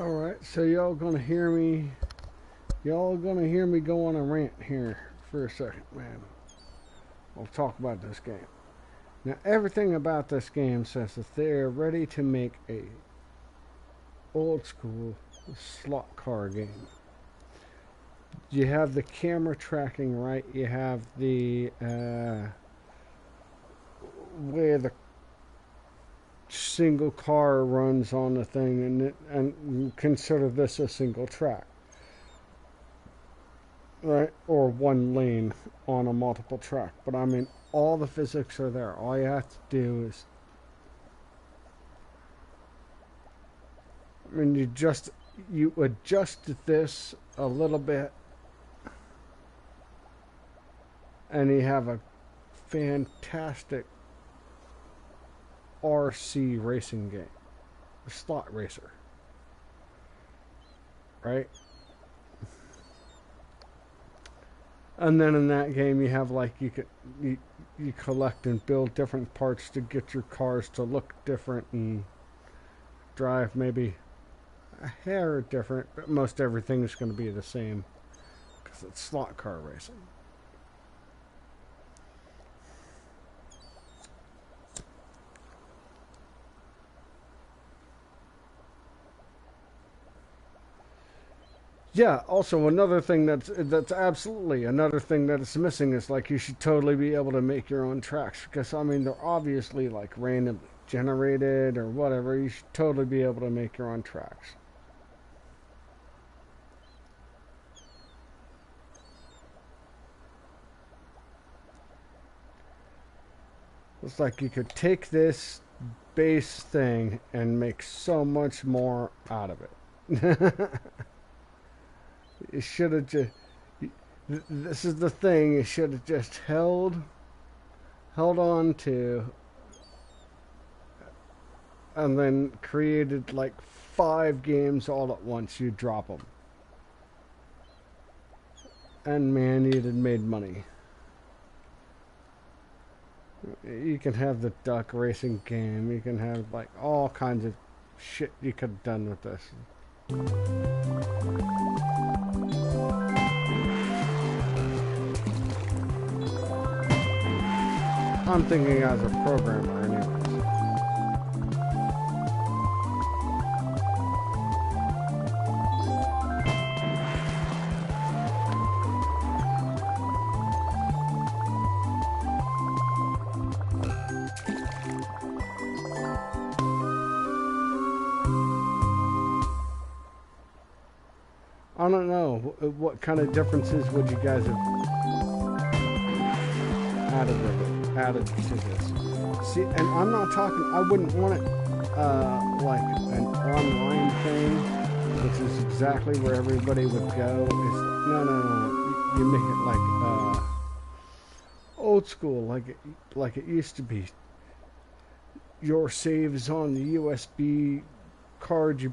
Alright, so y'all gonna hear me go on a rant here for a second, man. We'll talk about this game. Now, everything about this game says that they're ready to make a old school slot car game. You have the camera tracking right. You have the where the single car runs on the thing, and consider this a single track, right? Or one lane on a multiple track. But I mean, all the physics are there. All you have to do is, I mean, you adjust this a little bit, and you have a fantastic RC racing game, a slot racer, right? And then in that game, you have like you collect and build different parts to get your cars to look different and drive maybe a hair different, but most everything is going to be the same because it's slot car racing. Yeah, also another thing that's absolutely another thing that is missing is like you should totally be able to make your own tracks, because I mean they're obviously like randomly generated or whatever. You should totally be able to make your own tracks. It's like you could take this base thing and make so much more out of it. You should have just. This is the thing. You should have just held on to, and then created like 5 games all at once. You drop them, and man, you'd have made money. You can have the duck racing game. You can have like all kinds of shit you could have done with this. I'm thinking as a programmer anyways. I don't know. What kind of differences would you guys have added to this? See, and I'm not talking, I wouldn't want it like an online thing, which is exactly where everybody would go. No. You make it like old school, like it used to be. Your saves on the USB card. You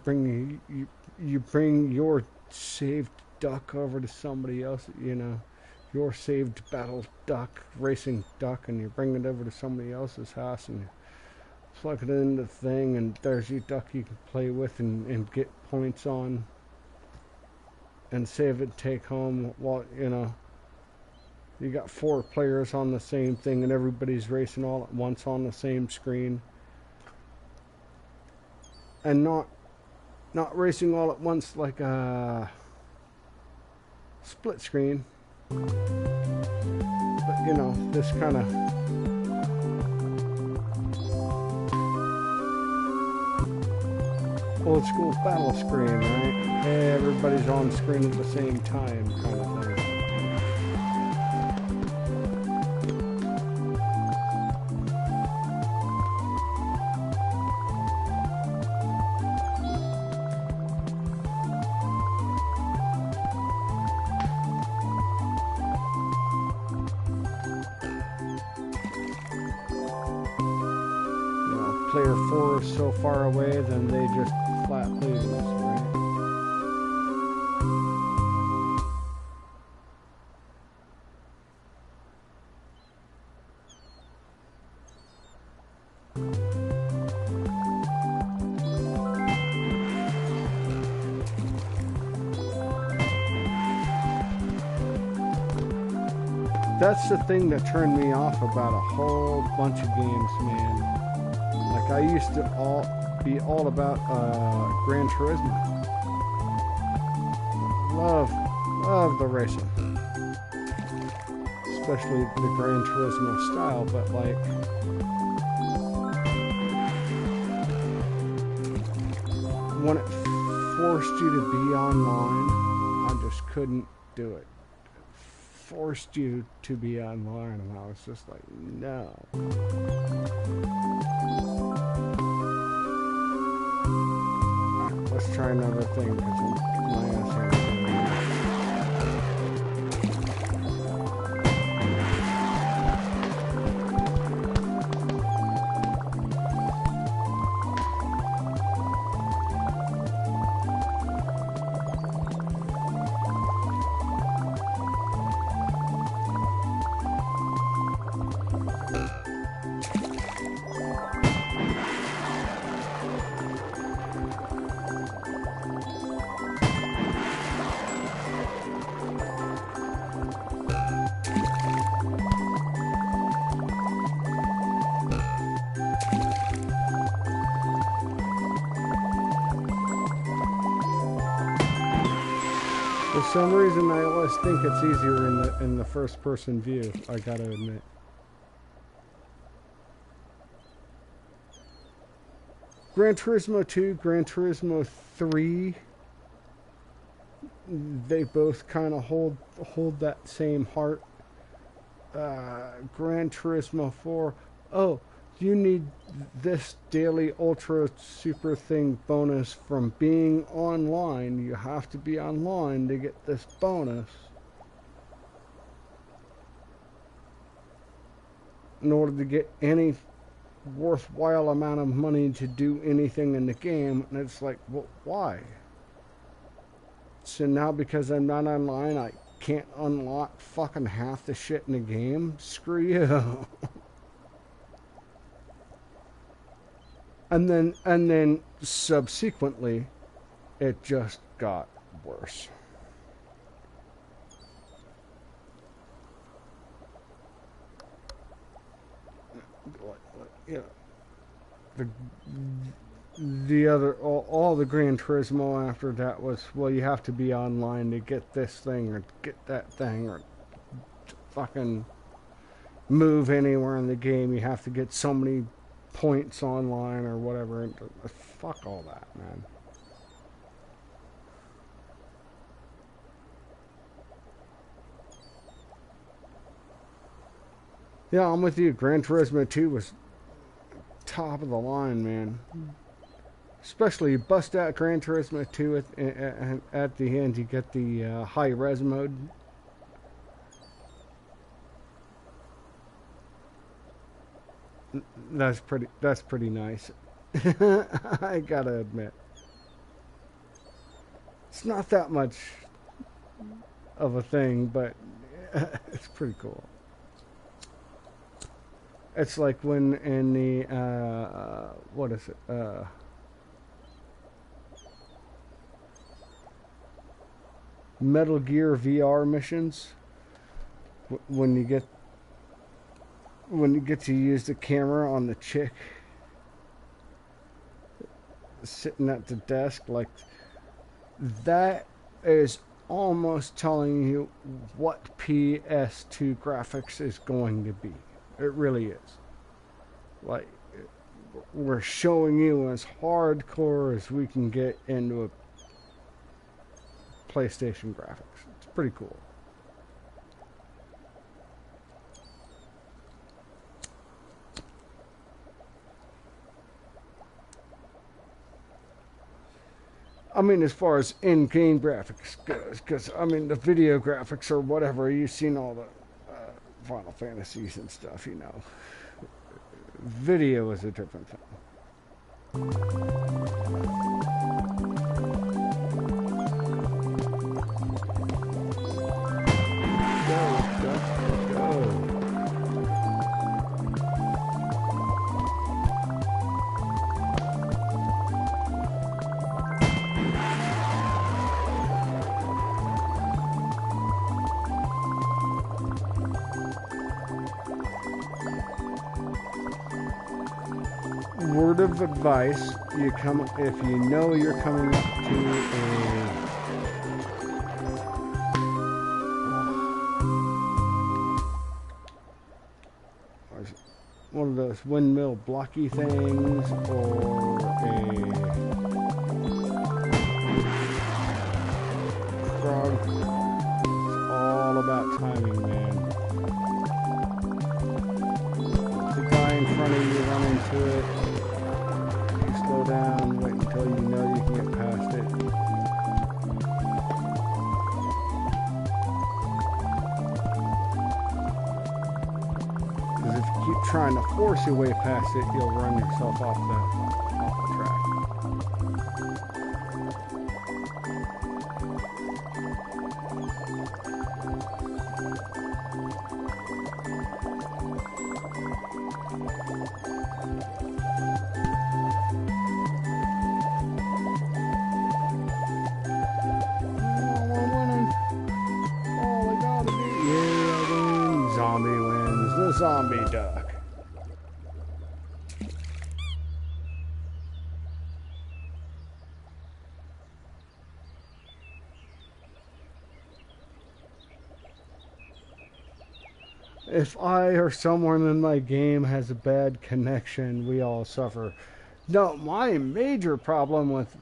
bring your saved duck over to somebody else. You know, your saved battle duck, racing duck, and you bring it over to somebody else's house and you plug it in the thing, and there's your duck you can play with and get points on and save it, take home. While you know, you got 4 players on the same thing and everybody's racing all at once on the same screen, and not racing all at once like a split screen, but you know, this kind of old school battle screen, right? Everybody's on screen at the same time kind of thing. Player 4 is so far away, then they just flat lose, right? That's the thing that turned me off about a whole bunch of games, man. Like, I used to be all about Gran Turismo. Love the racing. Especially the Gran Turismo style, but like... when it forced you to be online, I just couldn't do it. Forced you to be online, and I was just like, no. Alright, let's try another thing because my ass ain't doing it. For some reason, I always think it's easier in the first person view, I gotta admit. Gran Turismo 2, Gran Turismo 3, they both kind of hold that same heart. Gran Turismo 4, oh, you need this daily ultra super thing bonus from being online. You have to be online to get this bonus. In order to get any worthwhile amount of money to do anything in the game. And it's like, well, why? So now because I'm not online, I can't unlock fucking half the shit in the game? Screw you. And then subsequently, it just got worse. Yeah, the other all the Gran Turismo after that was, well, you have to be online to get this thing or get that thing or fucking move anywhere in the game. You have to get so many points online or whatever. Fuck all that, man. Yeah, I'm with you. Gran Turismo 2 was top of the line, man. Especially you bust out Gran Turismo 2 at the end, you get the high res mode. That's pretty nice. I gotta admit. It's not that much of a thing, but it's pretty cool. It's like when in the what is it? Metal Gear VR missions, when you get to use the camera on the chick sitting at the desk, like that is almost telling you what PS2 graphics is going to be. It really is. Like, we're showing you as hardcore as we can get into a PlayStation graphics. It's pretty cool. I mean, as far as in-game graphics goes, because, I mean, the video graphics or whatever, you've seen all the Final Fantasies and stuff, you know. Video is a different thing. word of advice, if you know you're coming up to one of those windmill blocky things, or a frog, it's all about timing, man. The guy in front of you run into it, you slow down, wait until you know you can get past it. Because if you keep trying to force your way past it, you'll run yourself off the track. Zombie wins. The zombie duck. If I or someone in my game has a bad connection, we all suffer. No, my major problem with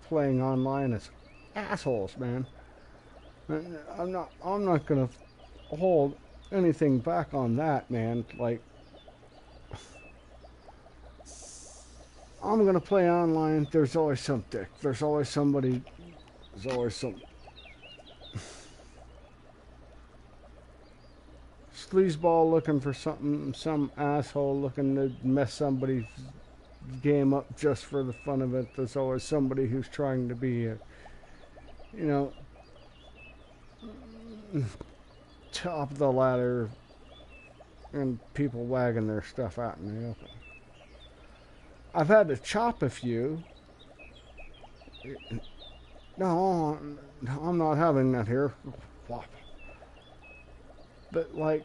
playing online is assholes, man. I'm not gonna hold anything back on that, man. Like, I'm gonna play online. There's always some dick. There's always somebody. There's always some sleazeball looking for something. Some asshole looking to mess somebody's game up just for the fun of it. There's always somebody who's trying to be a, you know, top of the ladder, and people wagging their stuff out in the open. I've had to chop a few. No, I'm not having that here. But, like,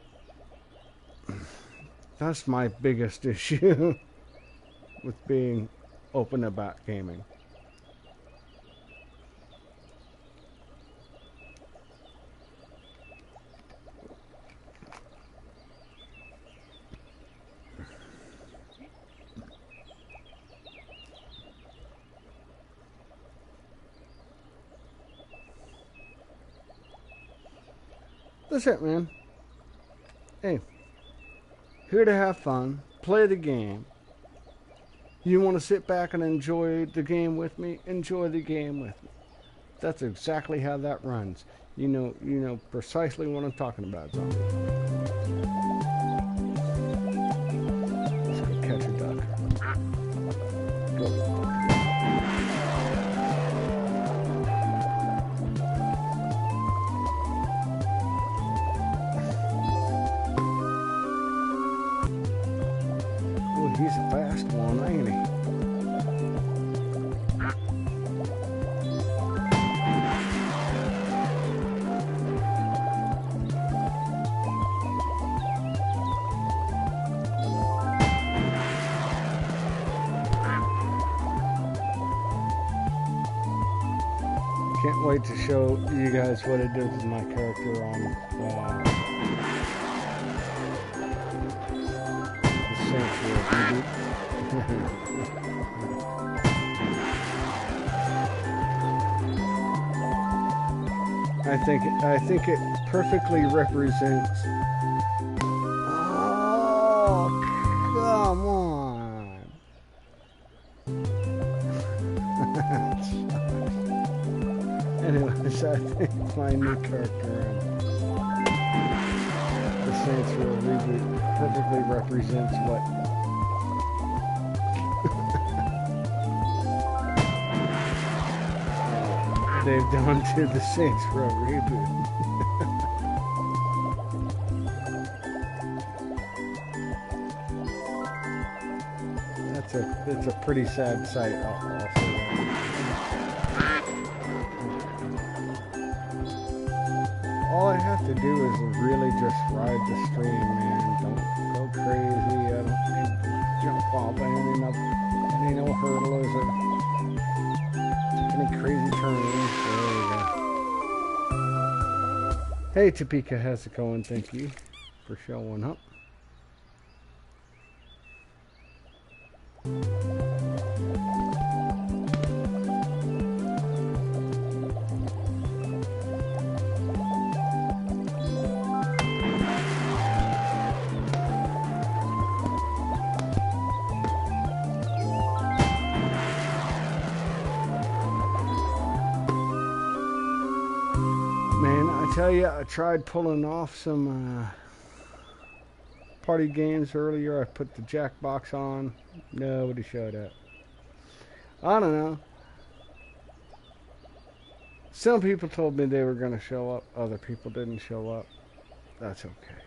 that's my biggest issue with being open about gaming. That's it, man. Hey, here to have fun, play the game. You want to sit back and enjoy the game with me? Enjoy the game with me. That's exactly how that runs. You know precisely what I'm talking about, zombie. Let's go catch a duck. Go. He's a fast one, ain't he? Can't wait to show you guys what it does with my character on I think it perfectly represents. Oh, come on. Anyways, I think my new character in the Saints Row reboot perfectly represents what they've done to the Saints Row reboot. It's a pretty sad sight, I'll say that. all I have to do is really just ride the stream, man. Don't go crazy. I don't need to jump off any no hurdles or any crazy turns. There we go. Hey Topeka, how's it going? Thank you for showing up. I tell you, I tried pulling off some party games earlier. I put the Jackbox on. Nobody showed up. I don't know. Some people told me they were going to show up. Other people didn't show up. That's okay.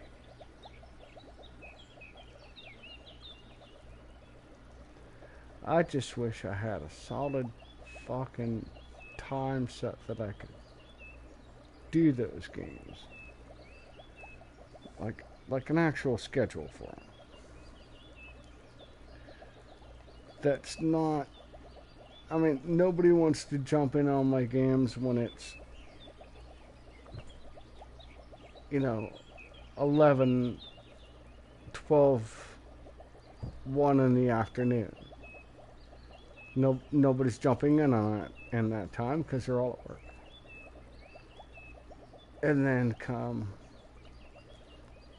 I just wish I had a solid fucking time set that I could do those games, like an actual schedule for them. That's not, I mean, nobody wants to jump in on my games when it's, you know, 11, 12, 1 in the afternoon. Nobody's jumping in on it in that time because they're all at work. And then come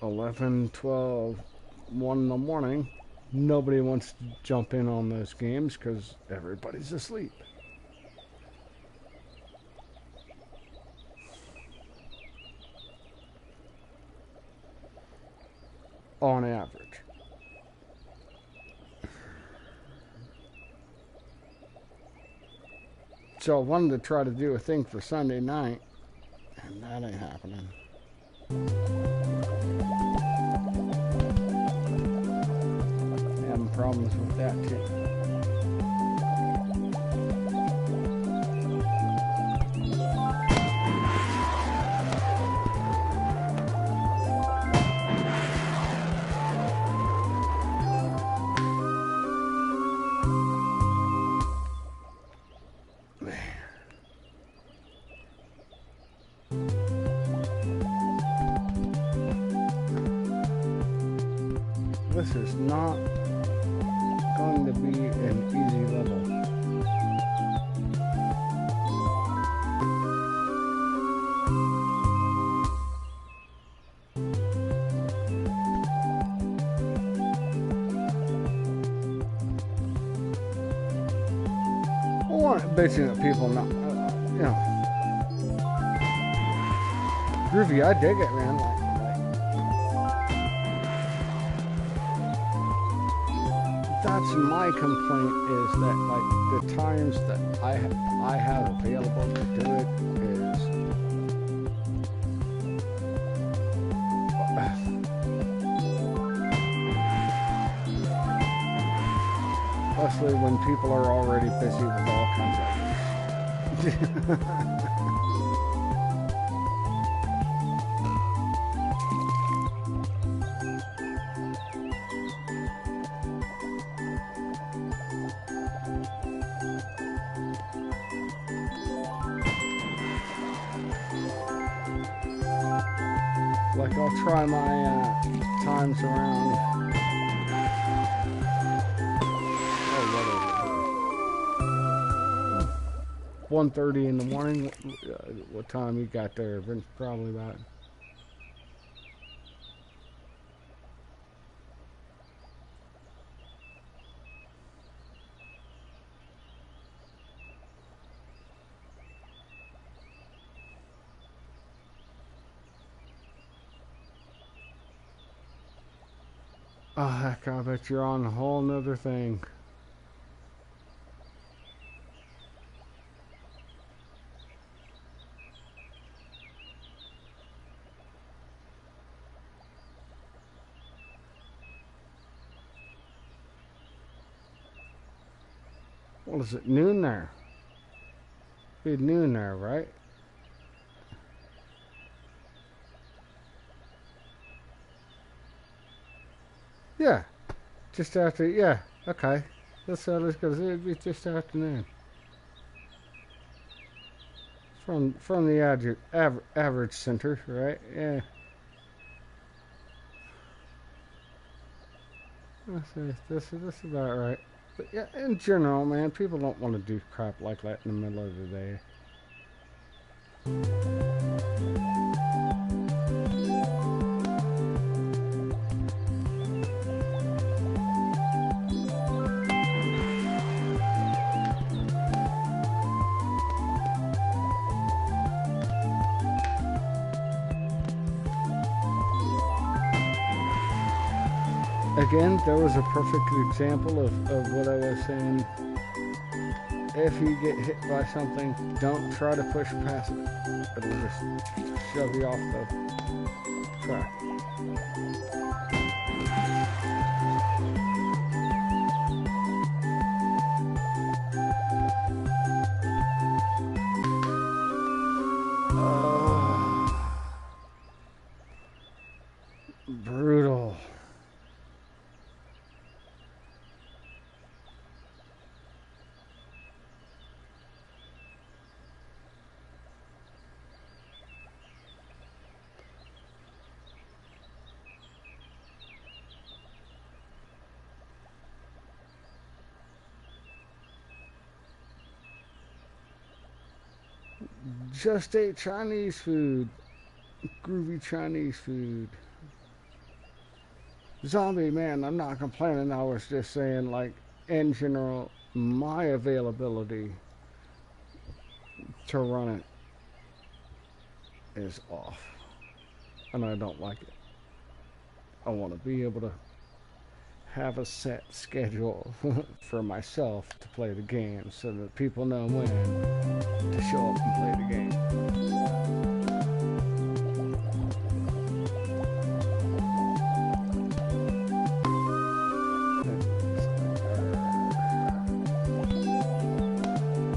11, 12, 1 in the morning, nobody wants to jump in on those games because everybody's asleep. On average. So I wanted to try to do a thing for Sunday night. And that ain't happening. Having problems with that too. This is not going to be an easy level. I want bitching at people not, you know. Groovy, I dig it, man. That's my complaint, is that like the times that I have available to do it is mostly when people are already busy with all kinds of like I'll try my times around 1:30 in the morning. What time you got there? Probably about. Oh heck, I bet you're on a whole nother thing. What is it, noon there? Be noon there, right? Yeah, just after. Yeah, okay. Let's go. It'd be just afternoon. From the average center, right? Yeah. That's about right. But yeah, in general, man, people don't want to do crap like that in the middle of the day. Again, there was a perfect example of what I was saying. If you get hit by something, don't try to push past it. It'll just shove you off the track. Brutal. Just ate Chinese food. Groovy Chinese food. Zombie, man, I'm not complaining. I was just saying, like, in general, my availability to run it is off. And I don't like it. I want to be able to have a set schedule for myself to play the game so that people know when to show up and play the game.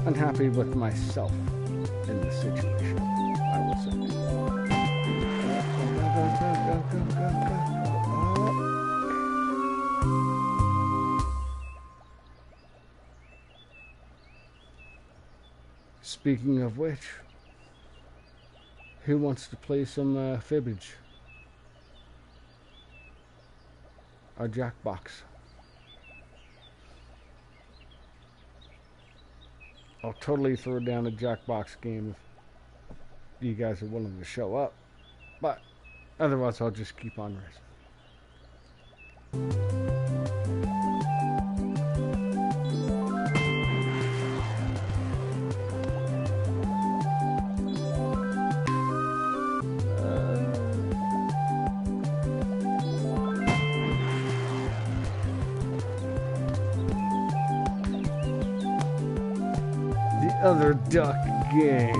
Unhappy with myself in the situation, I will say. Speaking of which, who wants to play some fibbage? Or Jackbox? I'll totally throw down a Jackbox game if you guys are willing to show up. But otherwise, I'll just keep on racing. Other duck game.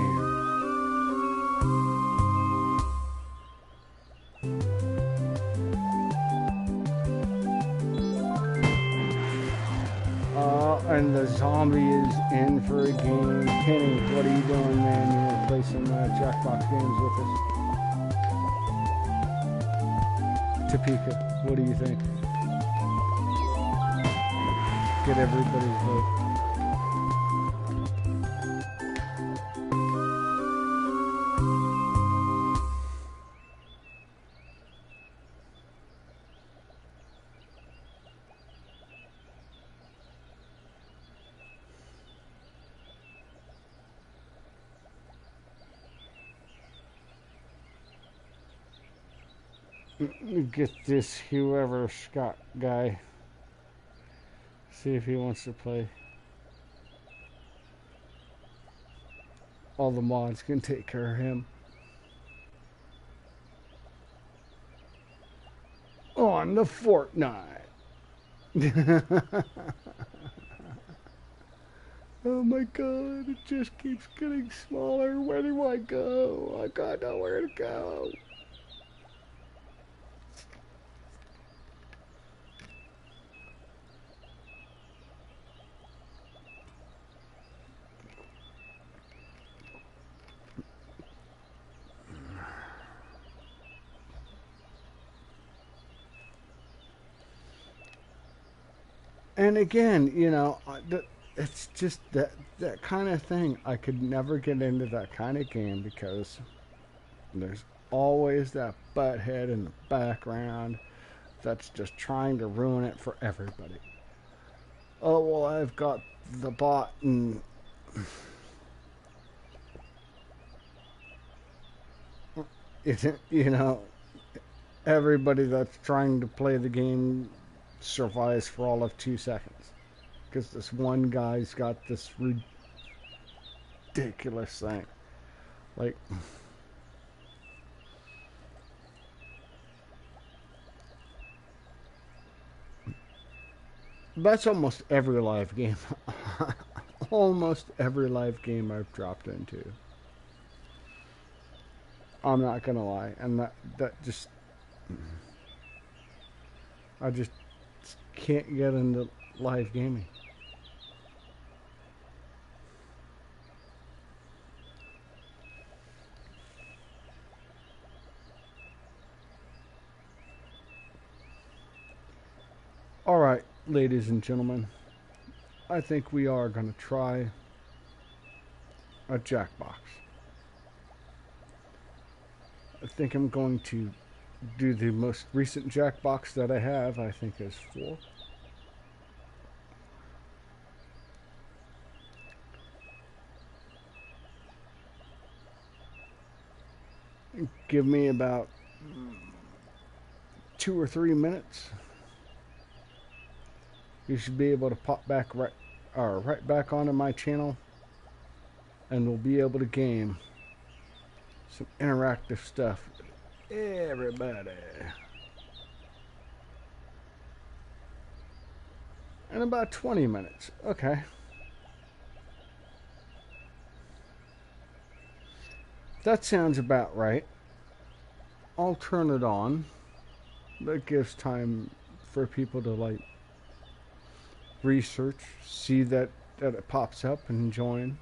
And the zombie is in for a game. Kenny, what are you doing, man? You want to play some Jackbox games with us? Topeka, what do you think? Get everybody's vote. Get this whoever Scott guy. See if he wants to play. All the mods can take care of him. On the Fortnite. Oh my god, it just keeps getting smaller. Where do I go? I got nowhere to go. And again, you know, it's just that kind of thing. I could never get into that kind of game because there's always that butthead in the background that's just trying to ruin it for everybody. Oh, well, I've got the bot, and you know, everybody that's trying to play the game survives for all of 2 seconds because this one guy's got this ridiculous thing. Like, that's almost every live game. Almost every live game I've dropped into. I'm not gonna lie, and that just I just can't get into live gaming. All right, ladies and gentlemen, I think we are gonna try a Jackbox. I think I'm going to do the most recent Jackbox that I have. I think is 4. Give me about 2 or 3 minutes. You should be able to pop back right back onto my channel, and we'll be able to game some interactive stuff. Everybody. In about 20 minutes. Okay. That sounds about right. I'll turn it on. That gives time for people to like research, see that it pops up and join.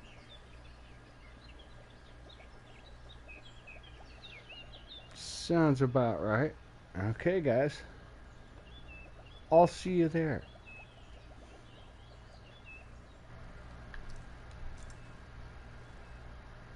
Sounds about right. Okay, guys. I'll see you there.